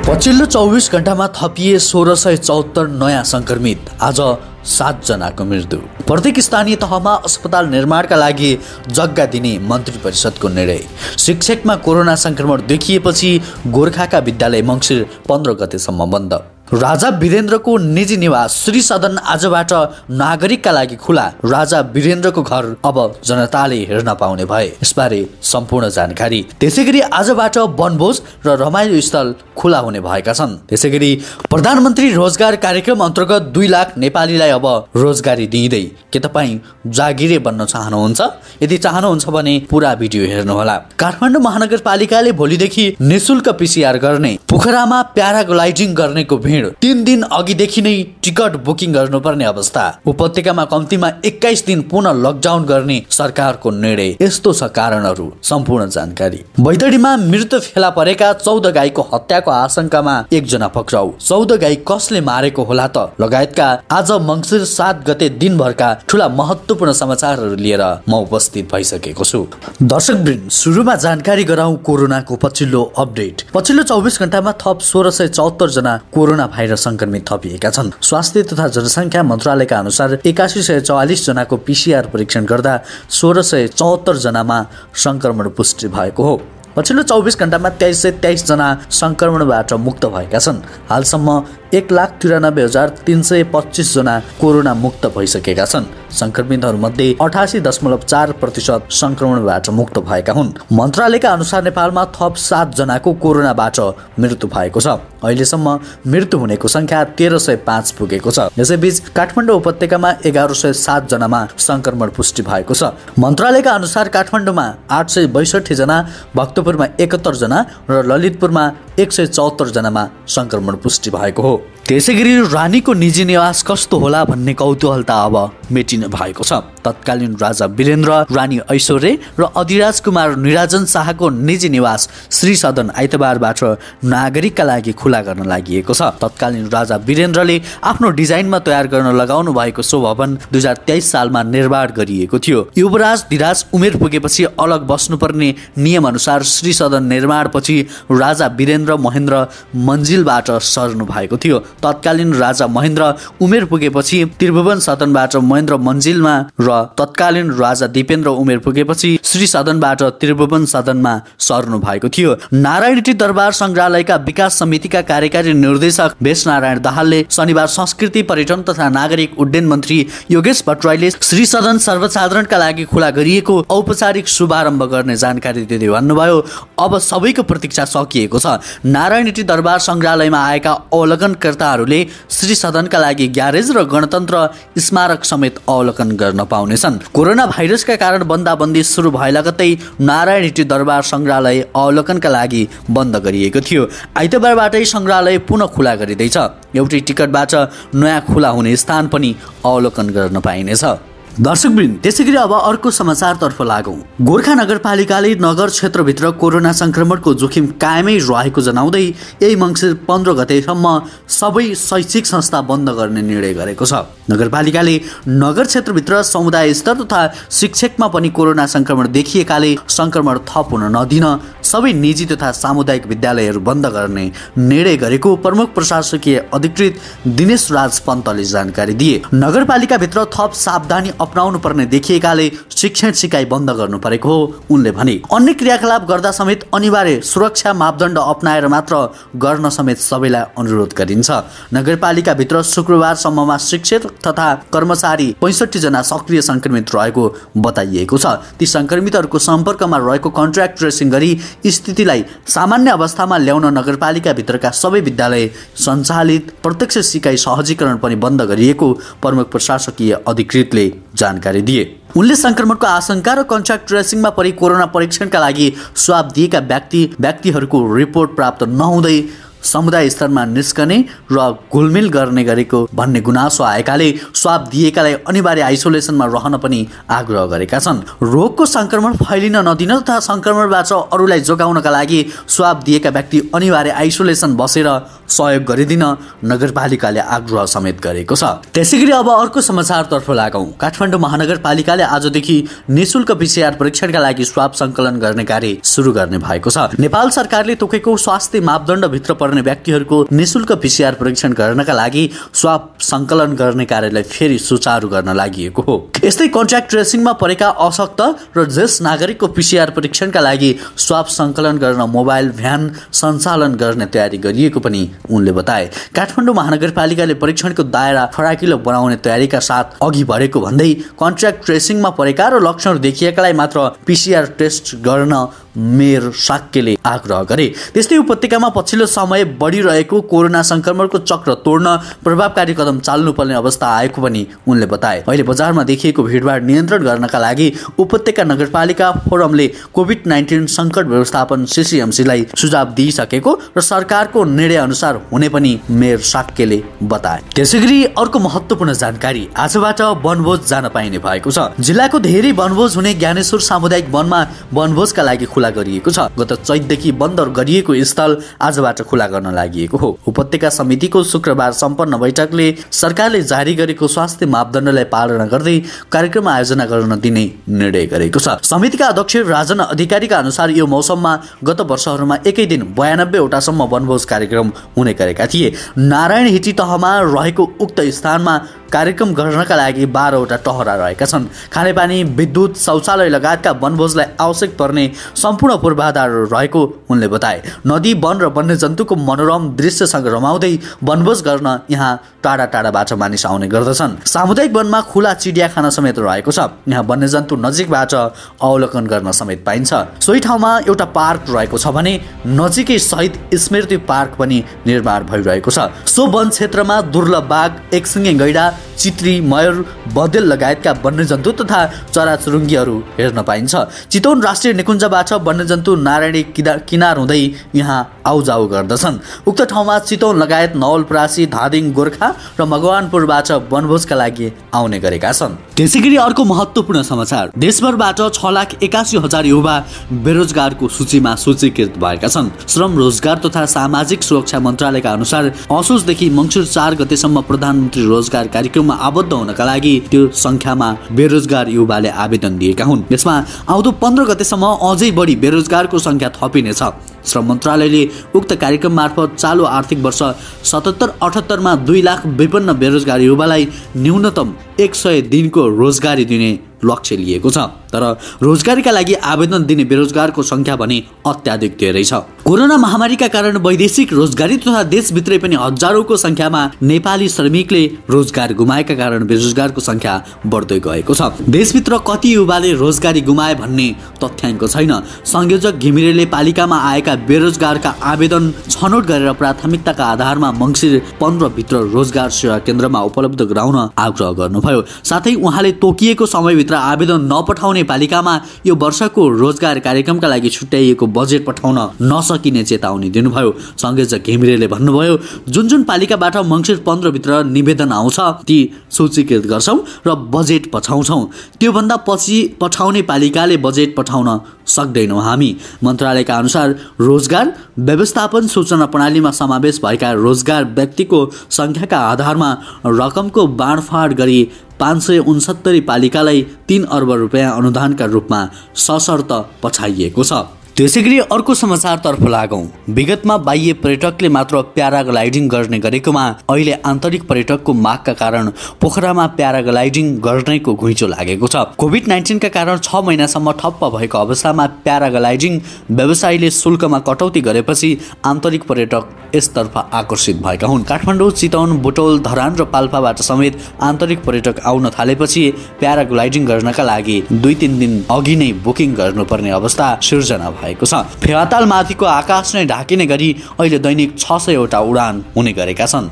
पछिल्लो 24 घण्टामा थपिए 1674 नयाँ संक्रमित, आज 7 जनाको मृत्यु। प्रत्येक स्थानीय तहमा अस्पताल निर्माणका लागि जग्गा दिने मन्त्री परिषदको निर्णय। शिक्षकमा कोरोना संक्रमण देखिएपछि गोर्खाका विद्यालय मङ्सिर 15 गतेसम्म बन्द। राजा वीरेन्द्रको निजी निवास श्री सदन आजबाट नागरिकका लागि खुला। राजा वीरेन्द्रको घर अब जनताले हेर्न पाउने भए। यसबारे सम्पूर्ण जानकारी। त्यसैगरी आजबाट वनभोज र रमाइलो स्थल खुला हुने भएका छन्। त्यसैगरी प्रधानमन्त्री रोजगार कार्यक्रम अन्तर्गत 2 लाख नेपालीलाई अब रोजगारी दिइँदै। के तपाईँ जागिरे बन्न चाहनुहुन्छ? यदि चाहनुहुन्छ भने पुरा भिडियो हेर्नुहोला। काठमाडौँ महानगरपालिकाले भोलिदेखि निशुल्क पिसिआर गर्ने, पोखरामा प्याराग्लाइडिङ गर्नेको भिड 3 दिन अघिदेखि नै टिकट बुकिङ गर्नुपर्ने अवस्था। उपत्यकामा कम्तीमा 21 दिन पुनः लकडाउन गर्ने सरकारको निर्णय। यस्तो छ कारणहरू, सम्पूर्ण जानकारी। बैतडीमा मृत फेला परेका 14 गाईको हत्याको आशंकामा 1 जना पक्राउ। 14 गाई कसले मारेको होला त लगायतका आज मङ्सिर 7 गते दिनभरका ठूला महत्त्वपूर्ण समाचारहरू लिएर म उपस्थित भइसकेको छु। दर्शकवृन्द, सुरुमा जानकारी गराउँ कोरोनाको पछिल्लो अपडेट। पछिल्लो 24 घण्टामा थप 1674 जना कोरोना भाइरस संक्रमित थपिएका छन्। स्वास्थ्य तथा जनसङ्ख्या मन्त्रालयका अनुसार 8144 जनाको पिसिआर परीक्षण गर्दा 1674 जनामा संक्रमण पुष्टि भएको हो। पछिल्लो 24 घण्टामा 2323 जना संक्रमणबाट मुक्त भएका छन्। हालसम्म 1,93,325 जना कोरोना मुक्त भइसकेका छन्। संक्रमितहरूमध्ये 88.4% संक्रमणबाट मुक्त भएका हुन्। मन्त्रालयका अनुसार नेपालमा थप 7 जनाको कोरोनाबाट मृत्यु भएको छ। अहिलेसम्म मृत्यु हुनेको संख्या 1305 पुगेको छ। यसैबीच काठमाडौँ उपत्यकामा 1107 जनामा संक्रमण पुष्टि भएको छ। मन्त्रालयका अनुसार काठमाडौँमा 862 जना, भक्तपुरमा 71 जना र ललितपुरमा 174 जनामा संक्रमण पुष्टि भएको हो। त्यसैगरी रानीको निजी निवास कस्तो होला भन्ने कौतूहलता अब मेटिने भएको छ। तत्कालीन राजा वीरेन्द्र, रानी ऐश्वर्य र अधिराज कुमार निराजन शाहको निजी निवास श्री सदन आइतबारबाट नागरिकका लागि खुला गर्न लागि छ। तत्कालीन राजा वीरेन्द्रले आफ्नो डिजाइनमा तयार गर्न लगाउनु भएको सो भवन 2023 सालमा निर्माण गरिएको थियो। युवराज धिराज उमेर पुगेपछि अलग बस्नुपर्ने नियम अनुसार श्री सदन निर्माणपछि राजा वीरेन्द्र महेन्द्र मन्जिलबाट सर्नु भएको थियो। तत्कालीन राजा महेन्द्र उमेर पुगेपछि त्रिभुवन सदनबाट महेन्द्र मन्जिलमा र तत्कालीन राजा दिपेन्द्र उमेर पुगेपछि श्री सदनबाट त्रिभुवन सदनमा सर्नु भएको थियो। नारायणी दरबार संग्रहालयका विकास समितिका कार्यकारी निर्देशक बेस नारायण दाहालले शनिबार संस्कृति पर्यटन तथा नागरिक उड्डयन मन्त्री योगेश भट्टराईले श्री सदन सर्वसाधारणका लागि खुला गरिएको औपचारिक शुभारम्भ गर्ने जानकारी दिँदै भन्नुभयो, अब सबैको प्रतीक्षा सकिएको छ। नारायणी दरबार संग्रहालयमा आएका अवलोकनकर्ताहरूले श्री सदनका लागि ग्यारेज र गणतन्त्र स्मारक समेत अवलोकन गर्न पाउनेछन्। कोरोना भाइरसका कारण बन्दाबन्दी सुरु भए लगत्तै नारायणी दरबार संग्रहालय अवलोकनका लागि बन्द गरिएको थियो। आइतबारबाटै संग्रहालय पुनः खुला गरिँदैछ। एउटै टिकटबाट नयाँ खुला हुने स्थान पनि अवलोकन गर्न पाइनेछ। दर्शकवृन्द, त्यसैगरी अब अर्को समाचारतर्फ लागौँ। गोर्खा नगरपालिकाले नगर क्षेत्रभित्र कोरोना संक्रमणको जोखिम कायमै रहेको जनाउँदै यही मङ्सिर 15 गतेसम्म सबै शैक्षिक संस्था बन्द गर्ने निर्णय गरेको छ। नगरपालिकाले नगर क्षेत्रभित्र समुदाय स्तर तथा शिक्षकमा पनि कोरोना संक्रमण देखिएकाले संक्रमण थप हुन नदिन सबै निजी तथा सामुदायिक विद्यालयहरू बन्द गर्ने निर्णय गरेको प्रमुख प्रशासकीय अधिकृत दिनेश राज पन्तले जानकारी दिए। नगरपालिकाभित्र थप सावधानी अपनाउनु पर्ने देखिएकाले शिक्षण सिकाइ बन्द गर्नु परेको हो उनले भने। अन्य क्रियाकलाप गर्दा समेत अनिवार्य सुरक्षा मापदण्ड अपनाएर मात्र गर्न समेत सबैलाई अनुरोध गरिन्छ। नगरपालिकाभित्र शुक्रबारसम्ममा शिक्षक तथा कर्मचारी 65 जना सक्रिय संक्रमित रहेको बताइएको छ। ती संक्रमितहरूको सम्पर्कमा रहेको कन्ट्र्याक्ट ट्रेसिङ गरी स्थितिलाई सामान्य अवस्थामा ल्याउन नगरपालिकाभित्रका सबै विद्यालय सञ्चालित प्रत्यक्ष सिकाइ सहजीकरण पनि बन्द गरिएको प्रमुख प्रशासकीय अधिकृतले जानकारी दिए। उनले संक्रमणको आशंका र कन्ट्र्याक्ट ट्रेसिङमा परि कोरोना परीक्षणका लागि स्वाब दिएका व्यक्तिहरूको रिपोर्ट प्राप्त नहुँदै समुदाय स्तरमा निस्कने र घुलमिल गर्ने गरेको भन्ने गुनासो आएकाले स्वाब दिएकालाई अनिवार्य आइसोलेसनमा रहन पनि आग्रह गरेका छन्। रोगको संक्रमण फैलिन नदिन तथा संक्रमणबाट अरूलाई जोगाउनका लागि स्वाब दिएका व्यक्ति अनिवार्य आइसोलेसन बसेर सहयोग गरिदिन नगरपालिकाले आग्रह समेत गरेको छ। त्यसैगरी अब अर्को समाचारतर्फ लागौँ। काठमाडौँ महानगरपालिकाले आजदेखि निशुल्क पिसिआर परीक्षणका लागि स्वाब सङ्कलन गर्ने कार्य सुरु गर्ने भएको छ। नेपाल सरकारले तोकेको स्वास्थ्य मापदण्ड भित्र पर्ने व्यक्तिहरूको निशुल्क PCR परीक्षण गर्नका लागि स्वाब सङ्कलन गर्ने कार्यलाई फेरि सुचारू गर्न लागि हो। यस्तै कन्ट्याक्ट ट्रेसिङमा परेका अशक्त र ज्येष्ठ नागरिकको PCR परीक्षणका लागि स्वाब सङ्कलन गर्न मोबाइल भ्यान सञ्चालन गर्ने तयारी गरिएको पनि उनले बताए। काठमाडौँ महानगरपालिकाले परीक्षणको दायरा फराकिलो बनाउने तयारीका साथ अघि बढेको भन्दै कन्ट्याक्ट ट्रेसिङमा परेका र लक्षण देखिएकालाई मात्र PCR टेस्ट गर्न मेयर साक्यले आग्रह गरे। त्यस्तै उपत्यकामा पछिल्लो समय बढिरहेको कोरोना संक्रमणको चक्र तोड्न प्रभावकारी कदम चाल्नुपर्ने अवस्था आएको पनि उनले बताए। अहिले बजारमा देखिएको भिडभाड नियन्त्रण गर्नका लागि उपत्यका नगरपालिका फोरमले कोभिड-19 सङ्कट व्यवस्थापन CCMCलाई सुझाव दिइसकेको र सरकारको निर्णय अनुसार हुने पनि मेयर साक्यले बताए। त्यसैगरी अर्को महत्त्वपूर्ण जानकारी, आजबाट वनभोज जान पाइने भएको छ। जिल्लाको धेरै वनभोज हुने ज्ञानेश्वर सामुदायिक वनमा वनभोजका लागि खुला गरिएको छ। गत चैतदेखि बन्द गरिएको स्थल आजबाट खुला गर्न लागि हो। उपत्यका समितिको शुक्रबार सम्पन्न बैठकले सरकारले जारी गरेको स्वास्थ्य मापदण्डलाई पालना गर्दै कार्यक्रम आयोजना गर्न दिने निर्णय गरेको छ। समितिका अध्यक्ष राजन अधिकारीका अनुसार यो मौसममा गत वर्षहरूमा एकै दिन 92 वटासम्म वनभोज कार्यक्रम हुने गरेका थिए। नारायण हिटी तहमा रहेको उक्त स्थानमा कार्यक्रम गर्नका लागि 12 वटा टहरा रहेका छन्। खानेपानी, विद्युत, शौचालय लगायतका वनभोजलाई आवश्यक पर्ने सम्पूर्ण पूर्वाधार रहेको उनले बताए। नदी, वन र वन्यजन्तुको मनोरम दृश्यसँग रमाउँदै वनभोज गर्न यहाँ टाढा टाढाबाट मानिस आउने गर्दछन्। सामुदायिक वनमा खुला चिडियाखाना समेत रहेको छ। यहाँ वन्यजन्तु नजिकबाट अवलोकन गर्न समेत पाइन्छ। सोही ठाउँमा एउटा पार्क रहेको छ भने नजिकै शहीद स्मृति पार्क पनि निर्माण भइरहेको छ। सो वन क्षेत्रमा दुर्लभ बाघ, एकसिङे गैंडा, चित्री, मयूर, बदेल लगायतका वन्यजन्तु तथा चराचुरुङ्गीहरू हेर्न पाइन्छ। चितवन राष्ट्रिय निकुञ्जबाट वन्यजन्तु नारायणी किनार हुँदै यहाँ आउजाउ गर्दछन्। उक्त ठाउँमा चितवन लगायत नवलपरासी, धादिङ, गोर्खा र मगवानपुरबाट वनभोजका लागि आउने गरेका छन्। त्यसैगरी अर्को महत्त्वपूर्ण समाचार, देशभरबाट 6,81,000 युवा बेरोजगारको सूचीमा सूचीकृत भएका छन्। श्रम, रोजगार तथा सामाजिक सुरक्षा मन्त्रालयका अनुसार असोजदेखि मङ्सिर 4 गतेसम्म प्रधानमन्त्री रोजगार कार्यक्रममा आबद्ध हुनका लागि त्यो संख्यामा बेरोजगार युवाले आवेदन दिएका हुन्। यसमा आउँदो 15 गतेसम्म अझै बढी बेरोजगारको संख्या थपिनेछ। श्रम मन्त्रालयले उक्त कार्यक्रम मार्फत चालु आर्थिक वर्ष 77-78 मा 2 लाख विपन्न बेरोजगार युवालाई न्यूनतम 100 दिनको रोजगारी दिने लक्ष्य लिएको छ। तर रोजगारीका लागि आवेदन दिने बेरोजगारको संख्या भने अत्याधिक धेरै छ। कोरोना महामारीका कारण वैदेशिक रोजगारी तथा देशभित्रै पनि हजारौंको संख्यामा नेपाली श्रमिकले रोजगार गुमाएका कारण बेरोजगारको संख्या बढ्दै गएको छ। देशभित्र कति युवाले रोजगारी गुमाए भन्ने तथ्याङ्क छैन। संयोजक घिमिरेले पालिकामा आएका बेरोजगारका आवेदन छनौट गरेर प्राथमिकताका आधारमा मङ्सिर 15 भित्र रोजगार सेवा केन्द्रमा उपलब्ध गराउन आग्रह गर्नुभयो। साथै उहाँले तोकिएको समयभित्र आवेदन नपठाउने पालिकामा यो वर्षको रोजगार कार्यक्रमका लागि छुट्याइएको बजेट पठाउन नसकिने चेतावनी दिनुभयो। संयोजक घिमिरेले भन्नुभयो, जुन पालिकाबाट मङ्सिर 15 भित्र निवेदन आउँछ ती सूचीकृत गर्छौं र बजेट पठाउँछौं। त्योभन्दा पछि पठाउने पालिकाले बजेट पठाउन सक्दैनौं हामी। मन्त्रालयका अनुसार रोजगार व्यवस्थापन सूचना प्रणालीमा समावेश भएका रोजगार व्यक्तिको संख्याका आधारमा रकमको बाँडफाँड गरी 569 पालिकालाई 3 अर्ब रुपियाँ अनुदानका रूपमा सशर्त पठाइएको छ। त्यसैगरी अर्को समाचारतर्फ लागौं। विगतमा बाह्य पर्यटकले मात्र प्याराग्लाइडिङ गर्ने गरेकोमा अहिले आन्तरिक पर्यटकको मागका कारण पोखरामा प्याराग्लाइडिङ गर्नेको घुइँचो लागेको छ। कोभिड-19 का कारण 6 महिनासम्म ठप्प भएको अवस्थामा प्याराग्लाइडिङ व्यवसायीले शुल्कमा कटौती गरेपछि आन्तरिक पर्यटक यसतर्फ आकर्षित भएका हुन्। काठमाडौँ, चितवन, बुटौल, धरान र पाल्पाबाट समेत आन्तरिक पर्यटक आउन थालेपछि प्याराग्लाइडिङ गर्नका लागि 2-3 दिन अघि नै बुकिङ गर्नुपर्ने अवस्था सिर्जना भएको छ। फेवाताल माथिको आकाश नै ढाकिने गरी अहिले दैनिक 600 वटा उडान हुने गरेका छन्।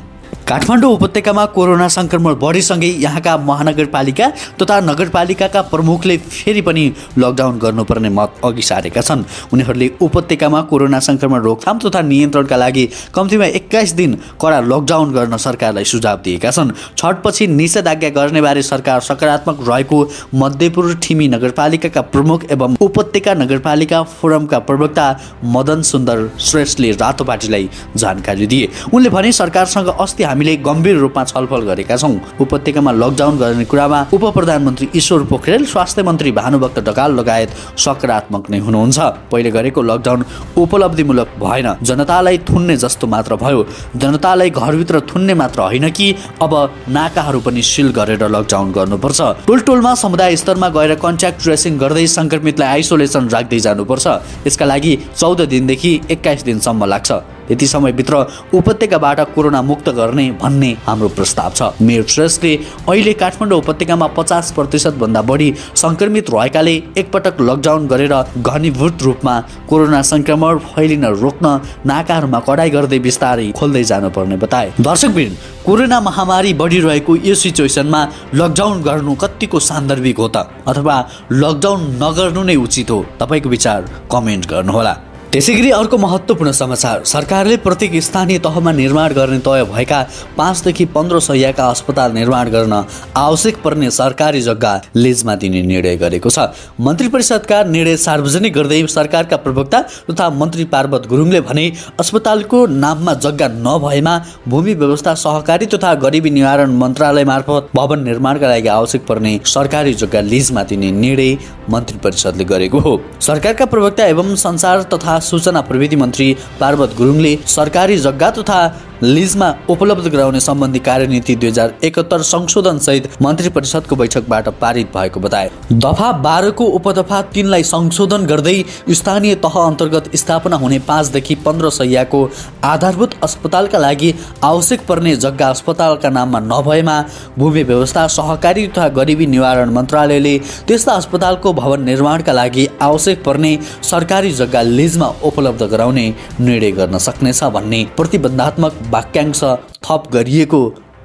काठमाडौँ उपत्यकामा कोरोना संक्रमण बढेसँगै यहाँका महानगरपालिका तथा नगरपालिकाका प्रमुखले फेरि पनि लकडाउन गर्नुपर्ने मत अघि सारेका छन्। उनीहरूले उपत्यकामा कोरोना संक्रमण रोकथाम तथा नियन्त्रणका लागि कम्तीमा 21 दिन कडा लकडाउन गर्न सरकारलाई सुझाव दिएका छन्। छठपछि निषेधाज्ञा गर्ने बारे सरकार सकारात्मक रहेको मध्यपुर ठिमी नगरपालिकाका प्रमुख एवं उपत्यका नगरपालिका फोरमका प्रवक्ता मदन सुन्दर श्रेष्ठले रातोपाटीलाई जानकारी दिए। उनले भने, सरकारसँग अस्ति हामीले गम्भीर रूपमा छलफल गरेका छौँ। उपत्यकामा लकडाउन गर्ने कुरामा उप प्रधानमन्त्री ईश्वर पोखरेल, स्वास्थ्य मन्त्री भानुभक्त ढकाल लगायत सकारात्मक नै हुनुहुन्छ। पहिले गरेको लकडाउन उपलब्धिमूलक भएन, जनतालाई थुन्ने जस्तो मात्र भयो। जनतालाई घरभित्र थुन्ने मात्र होइन कि अब नाकाहरू पनि सिल गरेर लकडाउन गर्नुपर्छ। टोलटोलमा समुदाय स्तरमा गएर कन्ट्याक्ट ट्रेसिङ गर्दै संक्रमितलाई आइसोलेसन राख्दै जानुपर्छ। यसका लागि 14 दिनदेखि 21 दिनसम्म लाग्छ। यति समयभित्र उपत्यकाबाट कोरोना मुक्त गर्ने भन्ने हाम्रो प्रस्ताव छ। मेयर श्रेष्ठले अहिले काठमाडौँ उपत्यकामा 50% भन्दा बढी संक्रमित रहेकाले एकपटक लकडाउन गरेर घनीभूत रूपमा कोरोना संक्रमण फैलिन रोक्न नाकाहरूमा कडाई गर्दै बिस्तारै खोल्दै जानुपर्ने बताए। दर्शकवृन्द, कोरोना महामारी बढिरहेको यो सिचुएसनमा लकडाउन गर्नु कतिको सान्दर्भिक हो त, अथवा लकडाउन नगर्नु नै उचित हो? तपाईको विचार कमेन्ट गर्नुहोला। त्यसैगरी अर्को महत्त्वपूर्ण समाचार, सरकारले प्रत्येक स्थानीय तहमा निर्माण गर्ने तय भएका 5 देखि 15 शय्याका अस्पताल निर्माण गर्न आवश्यक पर्ने सरकारी जग्गा लिजमा दिने निर्णय गरेको छ। मन्त्री परिषदका निर्णय सार्वजनिक गर्दै सरकारका प्रवक्ता तथा मन्त्री पार्वत गुरुङले भने अस्पतालको नाममा जग्गा नभएमा भूमि व्यवस्था, सहकारी तथा गरिबी निवारण मन्त्रालय मार्फत भवन निर्माणका लागि आवश्यक पर्ने सरकारी जग्गा लिजमा दिने निर्णय मन्त्री परिषदले गरेको हो। सरकारका प्रवक्ता एवं संचार तथा सूचना प्रविधि मन्त्री पार्वत गुरुङले सरकारी जग्गा तथा लिजमा उपलब्ध गराउने सम्बन्धी कार्यनीति 2071 संशोधन सहित मन्त्री परिषदको बैठकबाट पारित भएको बताए। दफा 12 को उपदफा 3 लाई संशोधन गर्दै स्थानीय तह अन्तर्गत स्थापना हुने 5 देखि 15 शय्याको आधारभूत अस्पतालका लागि आवश्यक पर्ने जग्गा अस्पतालका नाममा नभएमा भूमि व्यवस्था, सहकारी तथा गरिबी निवारण मन्त्रालयले त्यस्ता अस्पतालको भवन निर्माणका लागि आवश्यक पर्ने सरकारी जग्गा लिजमा उपलब्ध गराउने निर्णय गर्न सक्नेछ भन्ने प्रतिबन्धात्मक वाक्यांश थप गरिएको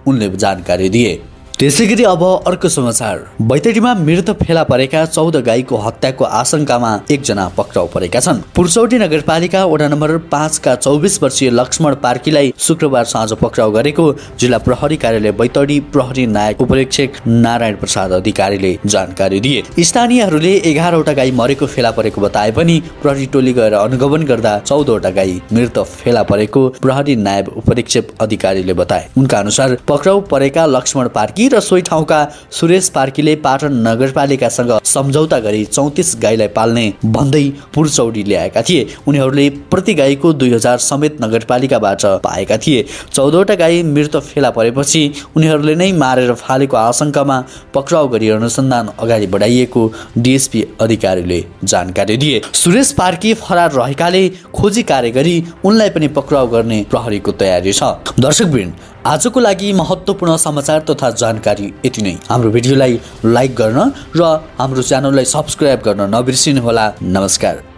उनले जानकारी दिए। त्यसैगरी अब अर्को समाचार, बैतडीमा मृत फेला परेका 14 गाईको हत्याको आशंकामा 1 जना पक्राउ परेका छन्। पुर्चौडी नगरपालिका वडा नम्बर 5 का 24 वर्षीय लक्ष्मण पार्कीलाई शुक्रबार साँझ पक्राउ गरेको जिल्ला प्रहरी कार्यालय बैतडी प्रहरी नायक उपरीक्षक नारायण प्रसाद अधिकारीले जानकारी दिए। स्थानीयहरूले 11 वटा गाई मरेको फेला परेको बताए पनि प्रहरी टोली गएर अनुगमन गर्दा 14 वटा गाई मृत फेला परेको प्रहरी नायब उपरीक्षक अधिकारीले बताए। उनका अनुसार पक्राउ परेका लक्ष्मण पार्की र सोही ठाउँका सुरेश पार्कीले पाटन नगरपालिकासँग सम्झौता गरी 34 गाईलाई पाल्ने भन्दै पुर्चौडी ल्याएका थिए। उनीहरूले प्रति गाईको 2000 समेत नगरपालिकाबाट पाएका थिए। 14 वटा गाई मृत फेला परेपछि उनीहरूले नै मारेर फालेको आशंकामा पक्राउ गरी अनुसन्धान अगाडि बढाइएको डीएसपी अधिकारीले जानकारी दिए। सुरेश पार्की फरार रहेकाले खोजी कार्य गरी उनलाई पनि पक्राउ गर्ने प्रहरीको तयारी छ। दर्शकवृन्द, आजको लागि महत्त्वपूर्ण समाचार तथा जानकारी यति नै। हाम्रो भिडियोलाई लाइक गर्न र हाम्रो च्यानललाई सब्स्क्राइब गर्न नबिर्सिनुहोला। नमस्कार।